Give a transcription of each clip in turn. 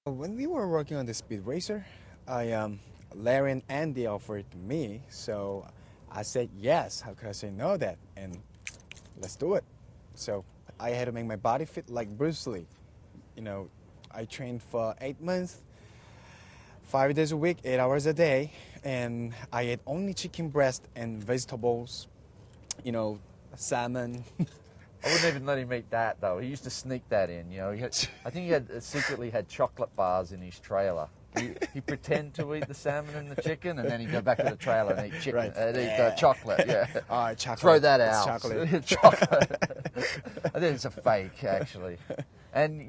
When we were working on the Speed Racer, Larry and Andy offered me, so I said yes. How could I say no that? And let's do it. So I had to make my body fit like Bruce Lee. You know, I trained for 8 months, 5 days a week, 8 hours a day, and I ate only chicken breast and vegetables. Salmon. I wouldn't even let him eat that though. He used to sneak that in. I think he secretly had chocolate bars in his trailer. He'd pretend to eat the salmon and the chicken, and then he'd go back to the trailer and eat chicken, eat chocolate. Yeah, Chocolate. Throw that It's out. chocolate. Chocolate. I think it's a fake actually, and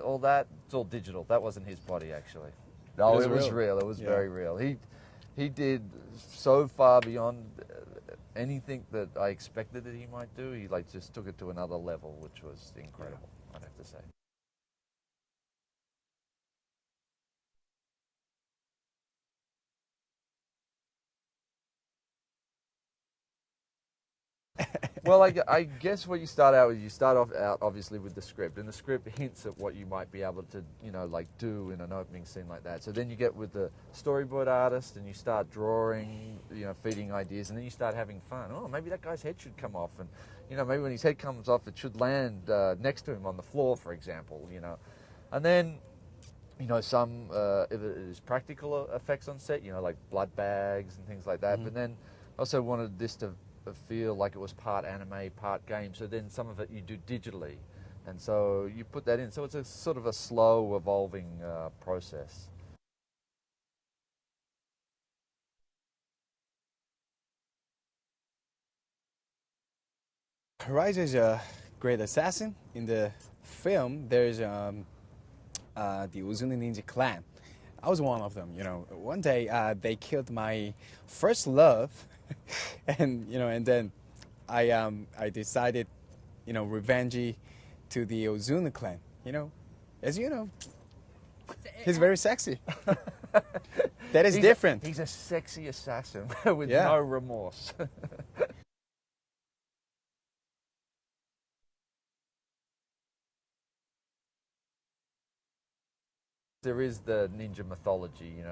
all that. It's all digital. That wasn't his body actually. No, it was real. It was very real. He did so far beyond anything that I expected that he might do. He just took it to another level, which was incredible. I'd have to say. Well, I guess what you start out with, you start out obviously with the script, and the script hints at what you might be able to, do in an opening scene like that. So then you get with the storyboard artist, and you start drawing, feeding ideas, and then you start having fun. Oh, maybe that guy's head should come off, and maybe when his head comes off, it should land next to him on the floor, for example. And then, some if it is practical effects on set, like blood bags and things like that. Mm-hmm. But then also wanted this to feel like it was part anime, part game. So then some of it you do digitally, and so you put that in. So it's a sort of a slow evolving process. Horizon is a great assassin. In the film, there's the Uzuni Ninja clan. I was one of them. One day they killed my first love, and then I decided, revenge to the Ozuna clan. As you know, he's very sexy. That is different. He's a sexy assassin with no remorse. There is the ninja mythology,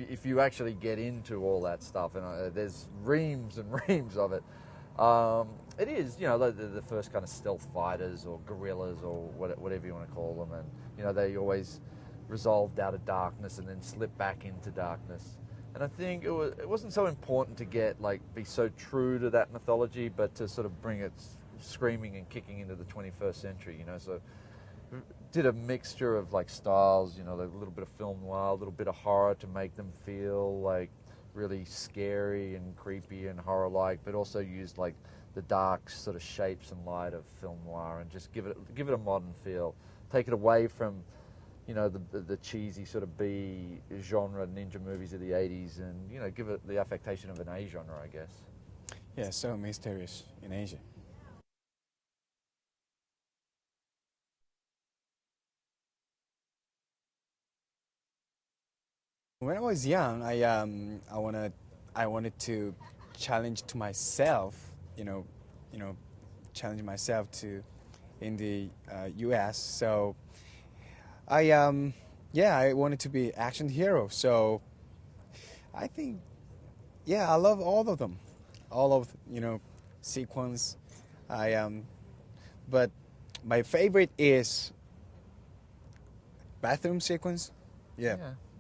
if you actually get into all that stuff, and there's reams and reams of it. It is, the first kind of stealth fighters or guerrillas or whatever you want to call them, and they always resolved out of darkness and then slip back into darkness. And I think it wasn't so important to be so true to that mythology, but to sort of bring it screaming and kicking into the 21st century. So did a mixture of styles, a little bit of film noir, a little bit of horror to make them feel really scary and creepy and horror-like, but also used the dark sort of shapes and light of film noir, and just give it a modern feel. Take it away from the cheesy sort of B genre ninja movies of the 80s, and give it the affectation of an A genre, I guess. Yeah, so mysterious in Asia. When I was young, I wanted to challenge to myself, challenge myself to in the U.S. So I wanted to be action hero. So I think, I love all of them, all of sequence. But my favorite is bathroom sequence.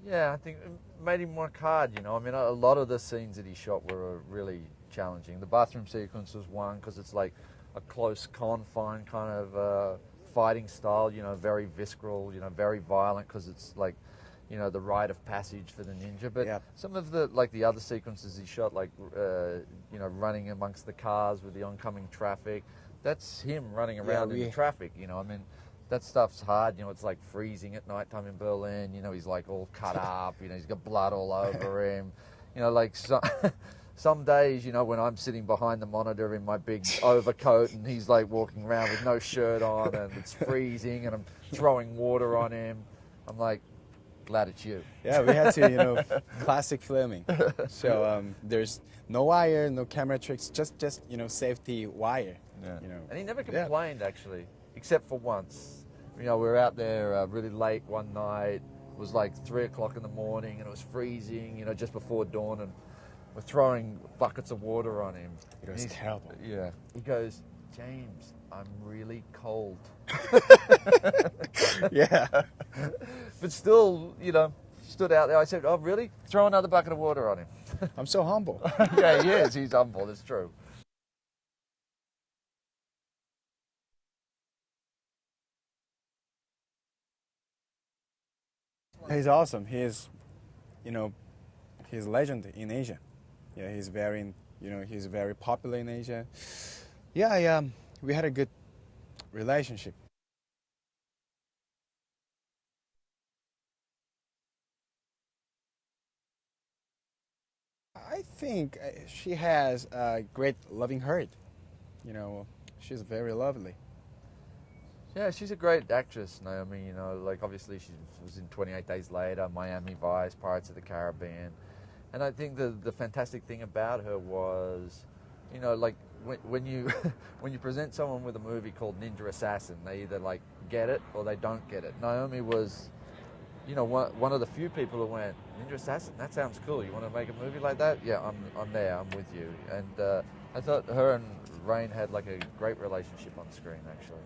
Yeah, I think it made him work hard, a lot of the scenes that he shot were really challenging. The bathroom sequence was one because it's like a close confine kind of fighting style, very visceral, very violent because it's the rite of passage for the ninja. But some of the other sequences he shot, running amongst the cars with the oncoming traffic, that's him running around in the traffic, that stuff's hard, it's like freezing at nighttime in Berlin, he's all cut up, he's got blood all over him, some days, when I'm sitting behind the monitor in my big overcoat and he's walking around with no shirt on and it's freezing and I'm throwing water on him, I'm glad it's you. Yeah, we had to, classic filming. So there's no wire, no camera tricks, just safety wire. And he never complained actually, except for once. You know, we were out there really late one night. It was like 3 o'clock in the morning, and it was freezing. You know, just before dawn, and we're throwing buckets of water on him. It was terrible. Yeah. He goes, James, I'm really cold. Yeah. But still, you know, stood out there. I said, oh, really? Throw another bucket of water on him. I'm so humble. Yeah, he is. He's humble. It's true. He's awesome. He's, you know, he's a legend in Asia. Yeah, he's very, he's very popular in Asia. Yeah, we had a good relationship. I think she has a great loving heart. You know, she's very lovely. Yeah, she's a great actress, Naomi. You know, like obviously she was in 28 Days Later, Miami Vice, Pirates of the Caribbean. And I think the fantastic thing about her was, you know, like when you when you present someone with a movie called Ninja Assassin, they either like get it or they don't get it. Naomi was, you know, one of the few people who went, Ninja Assassin, that sounds cool. You want to make a movie like that? Yeah, I'm there. I'm with you. And I thought her and Rain had like a great relationship on screen, actually.